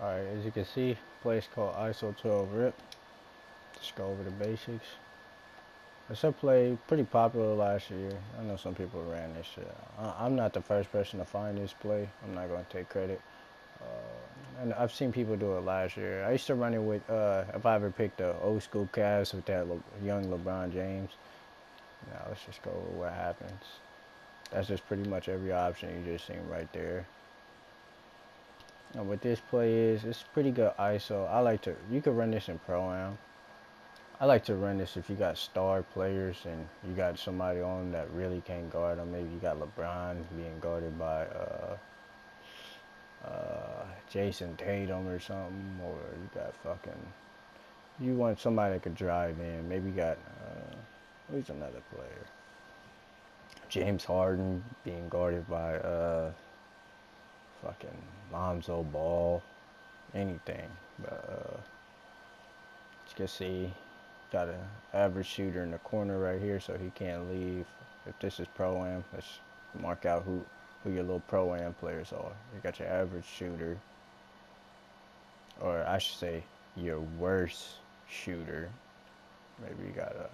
Alright, as you can see, place called ISO 12 RIP. Just go over the basics. It's a play pretty popular last year. I know some people ran this shit. I'm not the first person to find this play. I'm not going to take credit. And I've seen people do it last year. I used to run it with, if I ever picked the old school Cavs with that young LeBron James. Now let's just go over what happens. That's just pretty much every option you just seen right there. And what this play is, it's pretty good ISO. You could run this in Pro-Am. I like to run this if you got star players and you got somebody on that really can't guard them. Maybe you got LeBron being guarded by Jason Tatum or something, or you want somebody that could drive in. Maybe you got who's another player? James Harden being guarded by fucking Lonzo Ball, anything. But you can see, got an average shooter in the corner right here, so he can't leave. If this is Pro-Am, let's mark out who your little Pro-Am players are. You got your average shooter, or I should say your worst shooter. Maybe you got a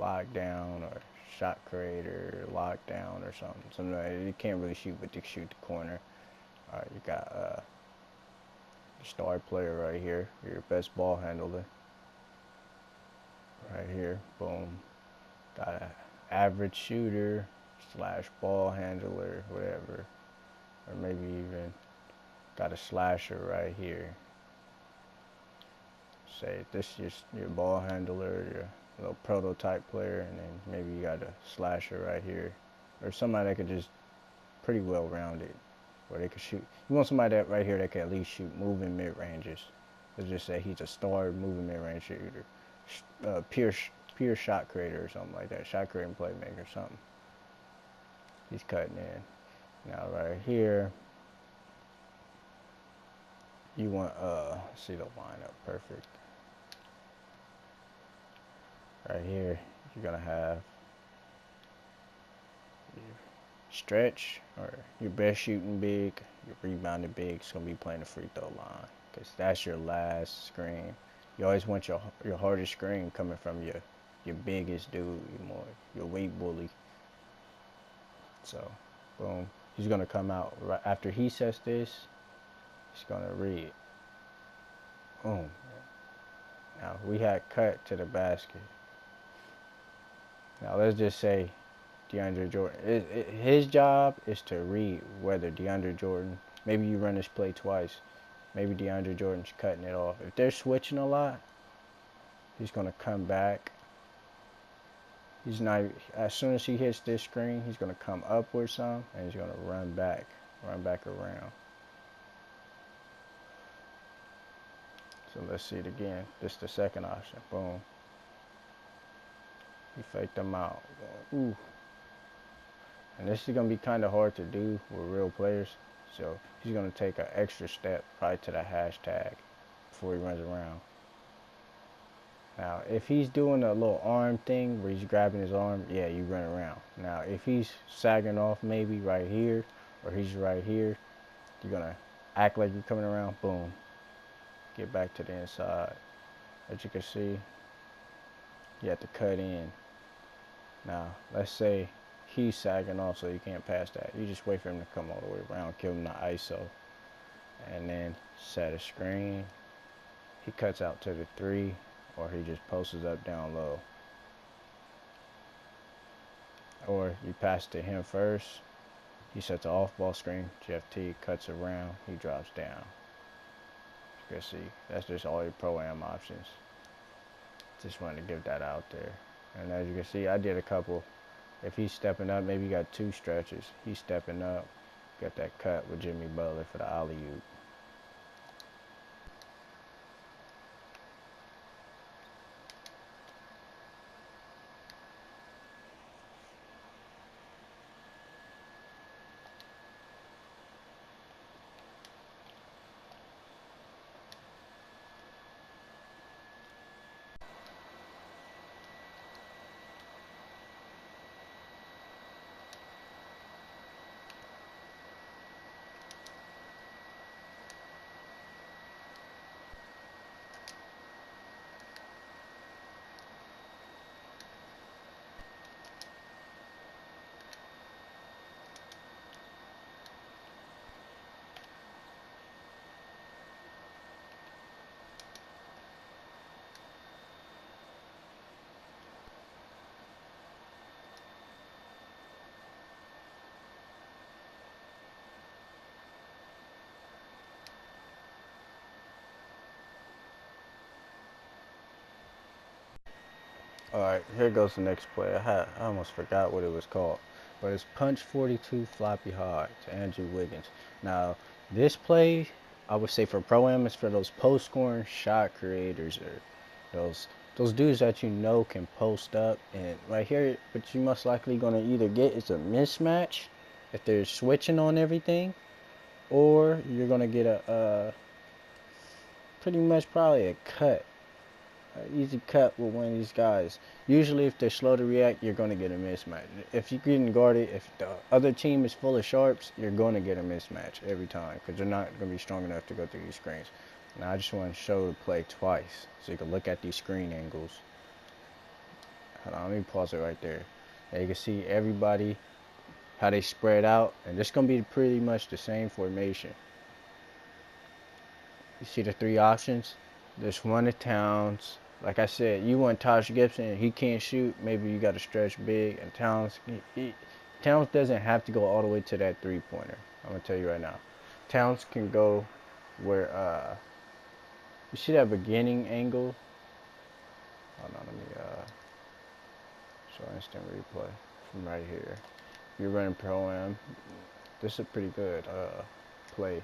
lockdown or shot creator, lockdown or something. You can't really shoot, but you can shoot the corner. All right, you got your star player right here, your best ball handler. Right here, boom. Got an average shooter / ball handler, whatever. Or maybe even got a slasher right here. Say this is your ball handler, your little prototype player, and then maybe you got a slasher right here. Or somebody that could just pretty well rounded, where they could shoot. You want somebody that right here that can at least shoot moving mid ranges. Let's just say he's a star moving mid range shooter. Pure shot creator or something like that. Shot creating playmaker or something. He's cutting in. Now right here, you want see the lineup perfect. Right here, you're gonna have your stretch or your best shooting big, your rebounding big is gonna be playing the free throw line, because that's your last screen. You always want your hardest screen coming from your biggest dude, your weight bully. So, boom. He's gonna come out right after he sets this. He's gonna read. Boom. Now we had cut to the basket. Now let's just say DeAndre Jordan. His job is to read whether DeAndre Jordan. Maybe you run this play twice. Maybe DeAndre Jordan's cutting it off. If they're switching a lot, he's gonna come back. He's not. As soon as he hits this screen, he's gonna come upward some, and he's gonna run back around. So let's see it again. This is the second option. Boom. He faked them out. Ooh. And this is gonna be kind of hard to do with real players. So he's gonna take an extra step right to the hashtag before he runs around. Now, if he's doing a little arm thing where he's grabbing his arm, yeah, you run around. Now, if he's sagging off maybe right here, or he's right here, you're going to act like you're coming around, boom. Get back to the inside. As you can see, you have to cut in. Now, let's say he's sagging off so you can't pass that. You just wait for him to come all the way around, give him the ISO, and then set a screen. He cuts out to the 3. Or he just posts up down low. Or you pass to him first. He sets an off-ball screen. GFT cuts around. He drops down. You can see, that's just all your Pro-Am options. Just wanted to give that out there. And as you can see, I did a couple. If he's stepping up, maybe you got 2 stretches. He's stepping up. Got that cut with Jimmy Butler for the alley-oop. Alright, here goes the next play. I almost forgot what it was called. But it's punch 42 floppy hard to Andrew Wiggins. Now, this play, I would say for Pro-Am is for those post-scoring shot creators or those dudes that you know can post up. And right here, what you most likely going to either get is a mismatch if they're switching on everything, or you're going to get a pretty much probably a cut. Easy cut with one of these guys. Usually, if they're slow to react, you're going to get a mismatch. If you're getting guarded, if the other team is full of sharps, you're going to get a mismatch every time because they're not going to be strong enough to go through these screens. Now, I just want to show the play twice so you can look at these screen angles. Hold on, let me pause it right there. Now you can see everybody, how they spread out, and this is going to be pretty much the same formation. You see the three options? There's one to Towns. Like I said, you want Taj Gibson. He can't shoot. Maybe you got to stretch big. And Towns, Towns doesn't have to go all the way to that three-pointer. I'm gonna tell you right now. Towns can go where you see that beginning angle. Hold on, let me show instant replay from right here. You're running Pro-Am. This is a pretty good play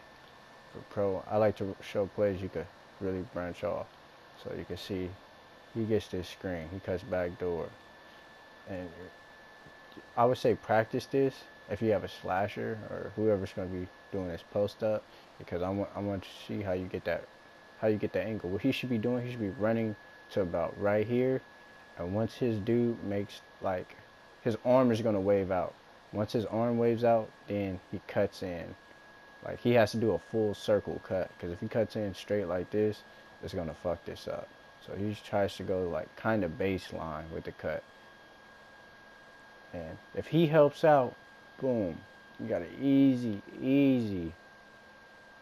for Pro. I like to show plays you could really branch off. So you can see he gets this screen. He cuts back door. And I would say practice this if you have a slasher or whoever's going to be doing this post up, because I want to see how you get that angle. What he should be doing, he should be running to about right here, and once his dude makes like his arm is going to wave out. Once his arm waves out, then he cuts in. Like he has to do a full circle cut, because if he cuts in straight like this, it's going to fuck this up. So he tries to go like kind of baseline with the cut. And if he helps out, boom, you got an easy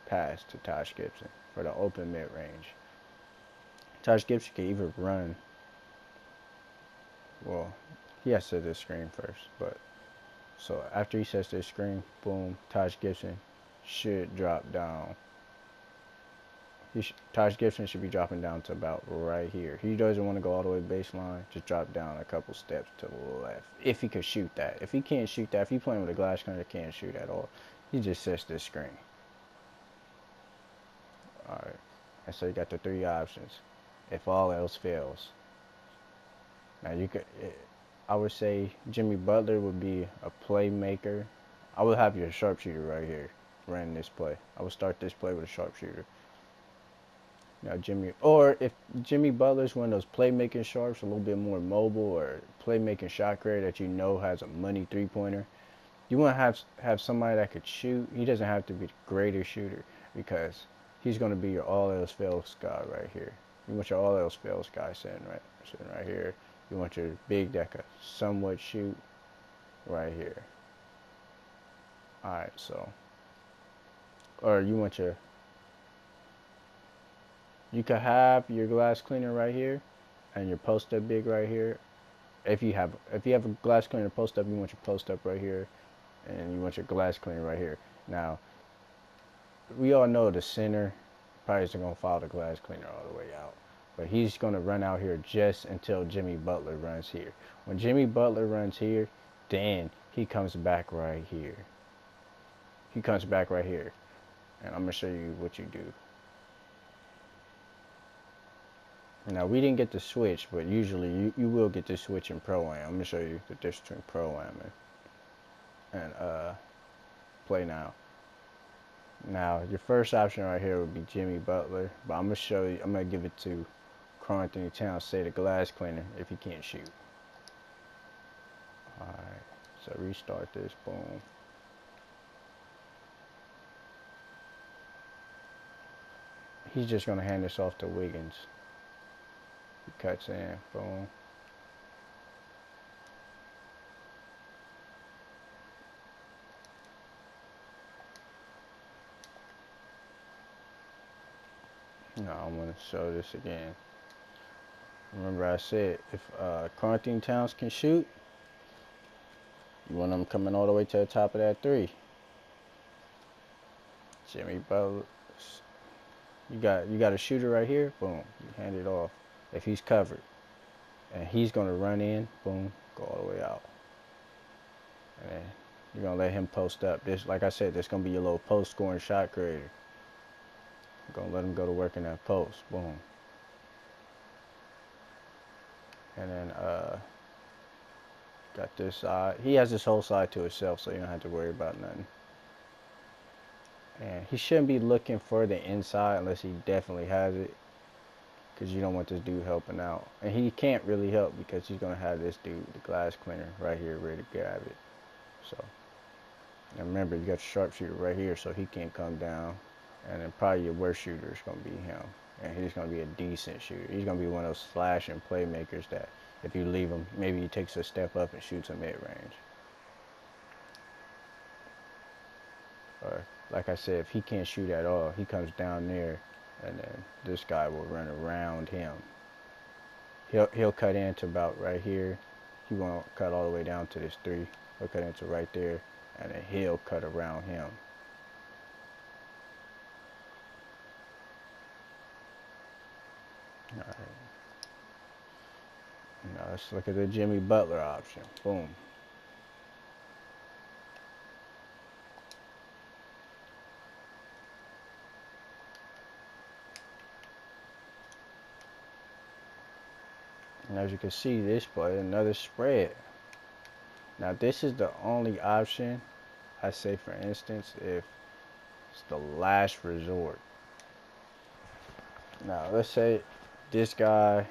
pass to Taj Gibson for the open mid-range. Taj Gibson can either run, well, he has to set this screen first, but so after he sets this screen, boom, Taj Gibson should drop down. Taj Gibson should be dropping down to about right here. He doesn't want to go all the way baseline. Just drop down a couple steps to the left. If he could shoot that. If he can't shoot that, if he's playing with a glass cleaner, can't shoot at all, he just sets this screen. Alright. And so you got the three options. If all else fails. Now you could, I would say Jimmy Butler would be a playmaker. I would have your sharpshooter right here running this play. I would start this play with a sharpshooter. Now or if Jimmy Butler's one of those playmaking sharps, a little bit more mobile or playmaking shot creator that you know has a money three-pointer, you want to have somebody that could shoot. He doesn't have to be the greatest shooter because he's going to be your all else fails guy right here. You want your all else fails guy sitting right here. You want your big that could somewhat shoot right here. All right, so or you could have your glass cleaner right here and your post up big right here. If you have a glass cleaner post up, you want your post up right here and you want your glass cleaner right here. Now, we all know the center probably isn't going to follow the glass cleaner all the way out. But he's going to run out here just until Jimmy Butler runs here. When Jimmy Butler runs here, then he comes back right here. He comes back right here. And I'm going to show you what you do. Now, we didn't get the switch, but usually you will get this switch in Pro-Am. I'm going to show you the difference between Pro-Am and play now. Now, your first option right here would be Jimmy Butler, but I'm going to show you, I'm going to give it to Anthony Towns, say the glass cleaner, if he can't shoot. Alright, so restart this, boom. He's just going to hand this off to Wiggins. He cuts in, boom. Now I'm going to show this again. Remember I said if Anthony Towns can shoot, you want him coming all the way to the top of that three. Jimmy Butler, you got a shooter right here, boom, you hand it off if he's covered. and he's gonna run in, boom, go all the way out, and then you're gonna let him post up. This, like I said, this gonna be your little post scoring shot creator. You're gonna let him go to work in that post, boom, and then got this side. He has this whole side to himself, so you don't have to worry about nothing. And he shouldn't be looking for the inside unless he definitely has it, because you don't want this dude helping out. And he can't really help because he's going to have this dude, the glass cleaner, right here ready to grab it. So, and remember, you got your sharpshooter right here, so he can't come down. And then probably your worst shooter is going to be him. And he's going to be a decent shooter. He's going to be one of those slashing playmakers that if you leave him, maybe he takes a step up and shoots a mid-range. Or, like I said, if he can't shoot at all, he comes down there, and then this guy will run around him. He'll cut into about right here. He won't cut all the way down to this 3. He'll cut into right there, and then he'll cut around him. All right. Now let's look at the Jimmy Butler option. Boom. And as you can see, this play, another spread. Now this is the only option I say, for instance, if it's the last resort. Now let's say this guy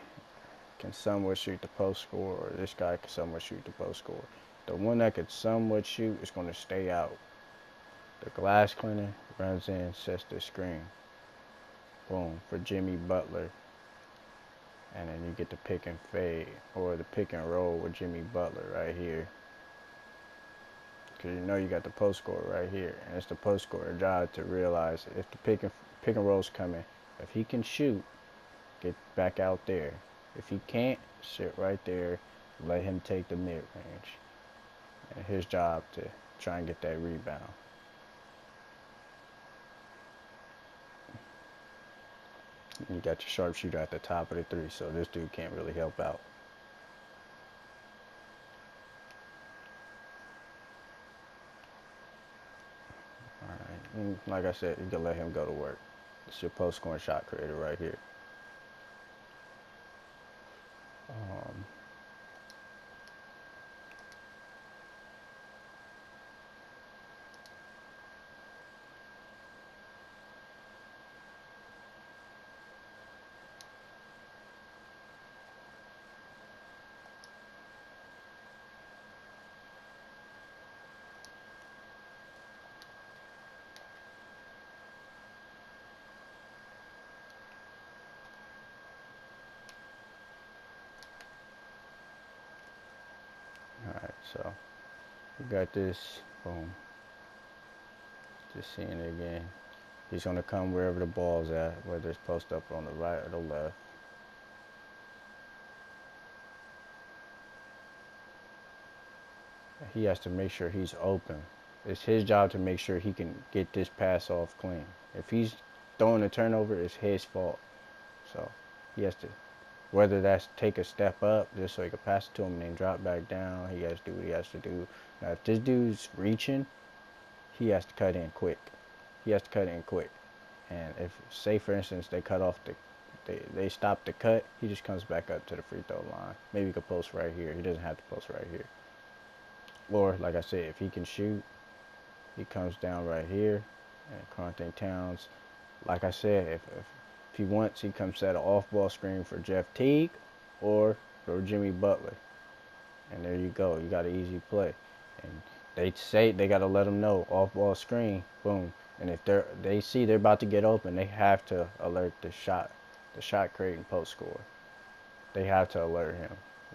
can somewhat shoot the post score, or this guy can somewhat shoot the post score. The one that could somewhat shoot is going to stay out. The glass cleaner runs in, sets the screen. Boom, for Jimmy Butler. And then you get the pick and fade, or the pick and roll with Jimmy Butler right here. Because you know you got the post scorer right here. And it's the post scorer's job to realize if the pick and roll's coming, if he can shoot, get back out there. If he can't, sit right there, let him take the mid-range. And his job to try and get that rebound. You got your sharpshooter at the top of the 3, so this dude can't really help out. Alright, and like I said, you can let him go to work. It's your post-scoring shot creator right here. Alright, so we got this, boom. Just seeing it again. He's going to come wherever the ball's at, whether it's post up on the right or the left. He has to make sure he's open. It's his job to make sure he can get this pass off clean. If he's throwing a turnover, it's his fault. So he has to, whether that's take a step up just so he can pass it to him and then drop back down, he has to do what he has to do. Now if this dude's reaching, he has to cut in quick. He has to cut in quick. And if, say for instance, they cut off they stop the cut, he just comes back up to the free throw line. Maybe he could post right here. He doesn't have to post right here. Or, like I said, if he can shoot, he comes down right here. And Carnthing Towns, like I said, if he wants, he comes set an off-ball screen for Jeff Teague or for Jimmy Butler. And there you go. You got an easy play. And they say they got to let him know, off-ball screen, boom. And if they see they're about to get open, they have to alert the shot creating post scorer. They have to alert him.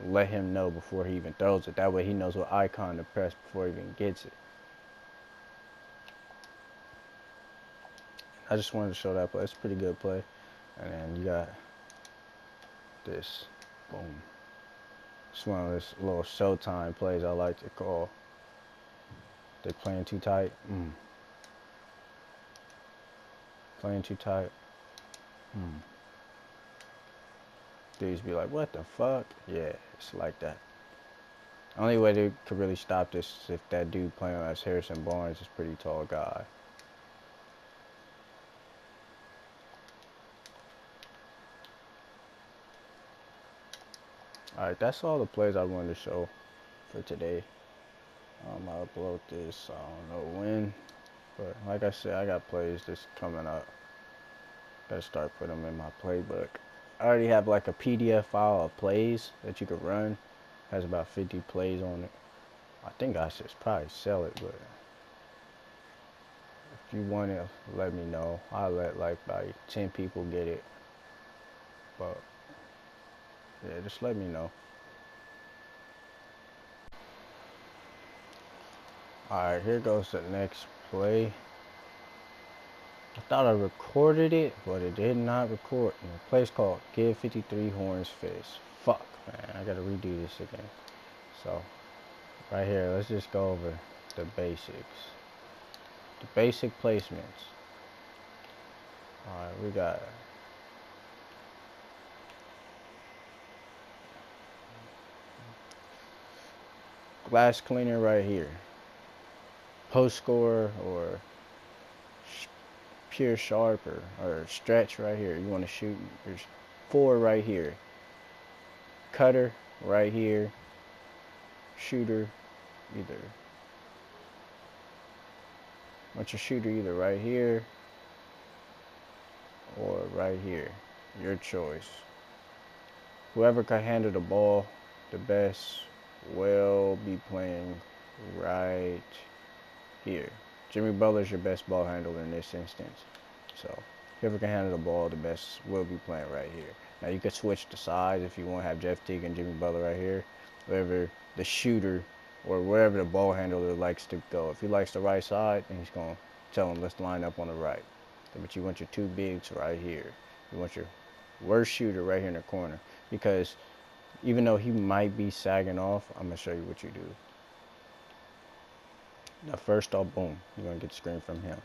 Let him know before he even throws it. That way he knows what icon to press before he even gets it. I just wanted to show that play. It's a pretty good play. And then you got this. Boom. It's one of those little showtime plays I like to call. They're playing too tight. Playing too tight. Dudes be like, what the fuck? Yeah, it's like that. Only way they could really stop this is if that dude playing as Harrison Barnes is a pretty tall guy. Alright, that's all the plays I wanted to show for today. I'll upload this, I don't know when. But like I said, I got plays just coming up. Gotta start putting them in my playbook. I already have like a PDF file of plays that you could run. Has about 50 plays on it. I think I should probably sell it, but if you want it, let me know. I'll let like 10 people get it. But yeah, just let me know. Alright, here goes the next play. I thought I recorded it, but it did not record. And the play's called Give 53 Horns Fist. Fuck, man, I gotta redo this again. So, right here, let's just go over the basics. The basic placements. Alright, we got glass cleaner right here. Post score or pure sharp or stretch right here. You want to shoot, there's 4 right here. Cutter right here. Shooter either. Want your shooter either right here or right here. Your choice. Whoever can handle the ball the best will be playing right here. Jimmy Butler's your best ball handler in this instance. So whoever can handle the ball the best will be playing right here. Now you could switch the sides if you want to have Jeff Teague and Jimmy Butler right here. Whoever the shooter or wherever the ball handler likes to go. If he likes the right side, then he's going to tell him let's line up on the right. But you want your 2 bigs right here. You want your worst shooter right here in the corner. Because even though he might be sagging off, I'm going to show you what you do. Now first off, boom, you're going to get the screen from him.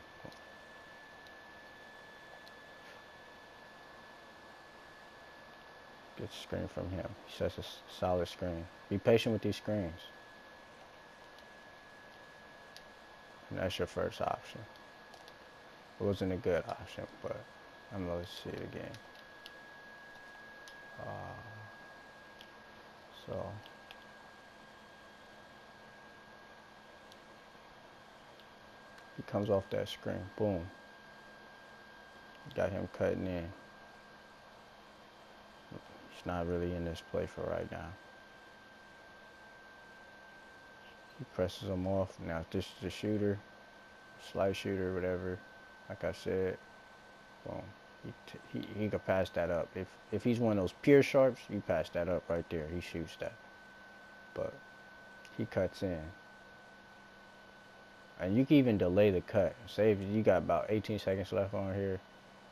Get the screen from him. He sets a solid screen. Be patient with these screens. And that's your first option. It wasn't a good option, but I'm going to see it again. So he comes off that screen. Boom. Got him cutting in. He's not really in this play for right now. He presses him off. Now if this is the shooter, slight shooter, whatever, like I said, boom. He could pass that up. If he's one of those pure sharps, you pass that up right there. He shoots that. But he cuts in. And you can even delay the cut. Say if you got about 18 seconds left on here,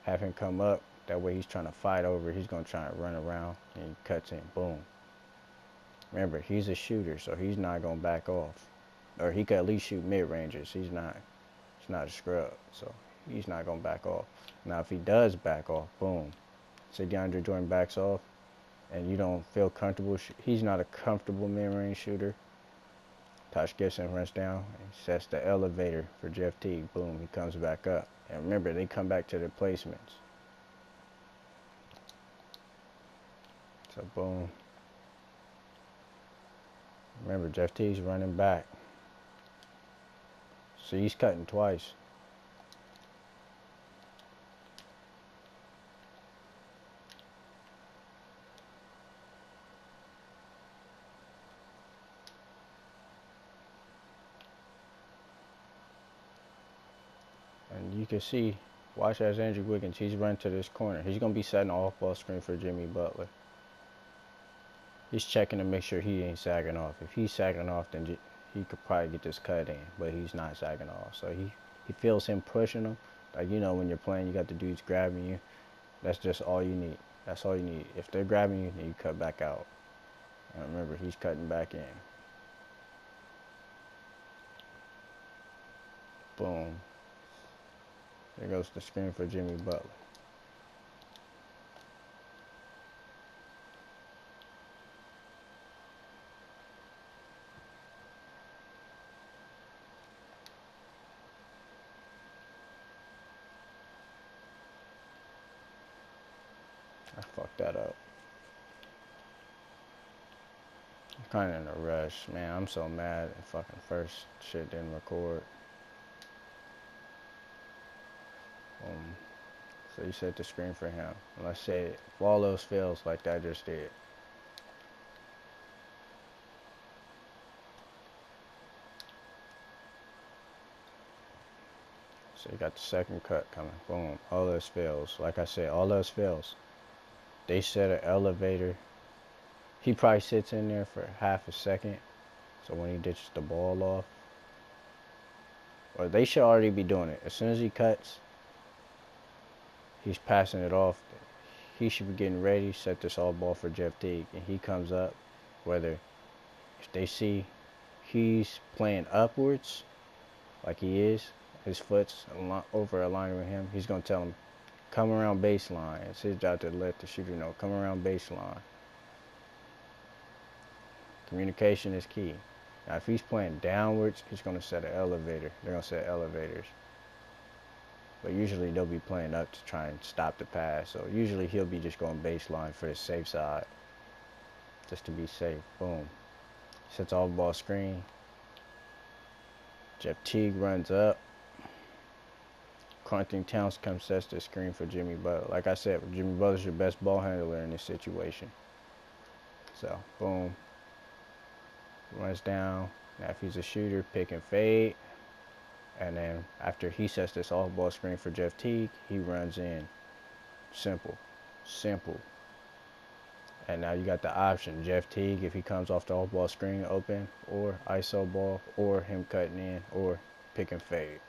have him come up. That way he's trying to fight over. He's going to try and run around. And he cuts in. Boom. Remember, he's a shooter, so he's not going to back off. Or he could at least shoot mid-ranges. He's not a scrub. So he's not going to back off. Now, if he does back off, boom. Say DeAndre Jordan backs off and you don't feel comfortable. He's not a comfortable mid-range shooter. Taj Gibson runs down and sets the elevator for Jeff Teague. Boom, he comes back up. And remember, they come back to their placements. So, boom. Remember, Jeff Teague's running back. So he's cutting twice. And you can see, watch as Andrew Wiggins, he's running to this corner. He's going to be setting an off-ball screen for Jimmy Butler. He's checking to make sure he ain't sagging off. If he's sagging off, then he could probably get this cut in, but he's not sagging off. So he feels him pushing him. Like, you know, when you're playing, you got the dudes grabbing you. That's just all you need. That's all you need. If they're grabbing you, then you cut back out. And remember, he's cutting back in. Boom. There goes the screen for Jimmy Butler. I fucked that up. I'm kind of in a rush, man. I'm so mad the fucking first shit didn't record. So you set the screen for him. And let's say if all those fails like that just did. So you got the second cut coming. Boom. All those fails. Like I said, all those fails. They set an elevator. He probably sits in there for half a second. So when he ditches the ball off, or they should already be doing it. As soon as he cuts, he's passing it off. He should be getting ready, set this all ball for Jeff Teague. And he comes up, whether if they see he's playing upwards, like he is, his foot's over a line with him, he's going to tell him, come around baseline. It's his job to let the shooter know, come around baseline. Communication is key. Now, if he's playing downwards, he's going to set an elevator. They're going to set elevators. But usually they'll be playing up to try and stop the pass. So usually he'll be just going baseline for the safe side. Just to be safe. Boom. Sets off ball screen. Jeff Teague runs up. Carlton Towns comes sets the screen for Jimmy Butler. Like I said, Jimmy Butler's your best ball handler in this situation. So, boom. Runs down. Now if he's a shooter, pick and fade. And then after he sets this off ball screen for Jeff Teague, he runs in. Simple. Simple. And now you got the option. Jeff Teague, if he comes off the off ball screen open, or ISO ball, or him cutting in, or pick and fade.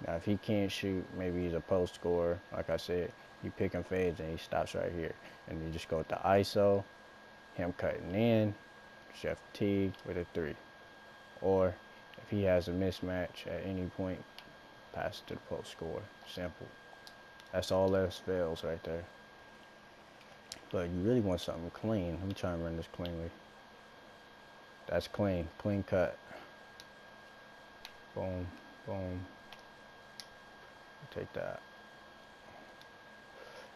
Now if he can't shoot, maybe he's a post scorer. Like I said, you pick and fades and he stops right here. And you just go with the ISO, him cutting in, Jeff Teague with a 3. Or if he has a mismatch at any point, pass it to the post scorer. Simple. That's all else fails right there. But you really want something clean. Let me try and run this cleanly. That's clean. Clean cut. Boom. Boom. Take that.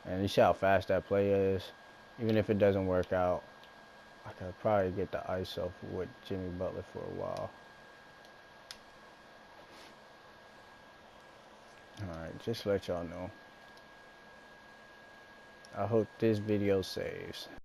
And you see how fast that play is? Even if it doesn't work out, I could probably get the ISO with Jimmy Butler for a while. Alright, just to let y'all know. I hope this video saves.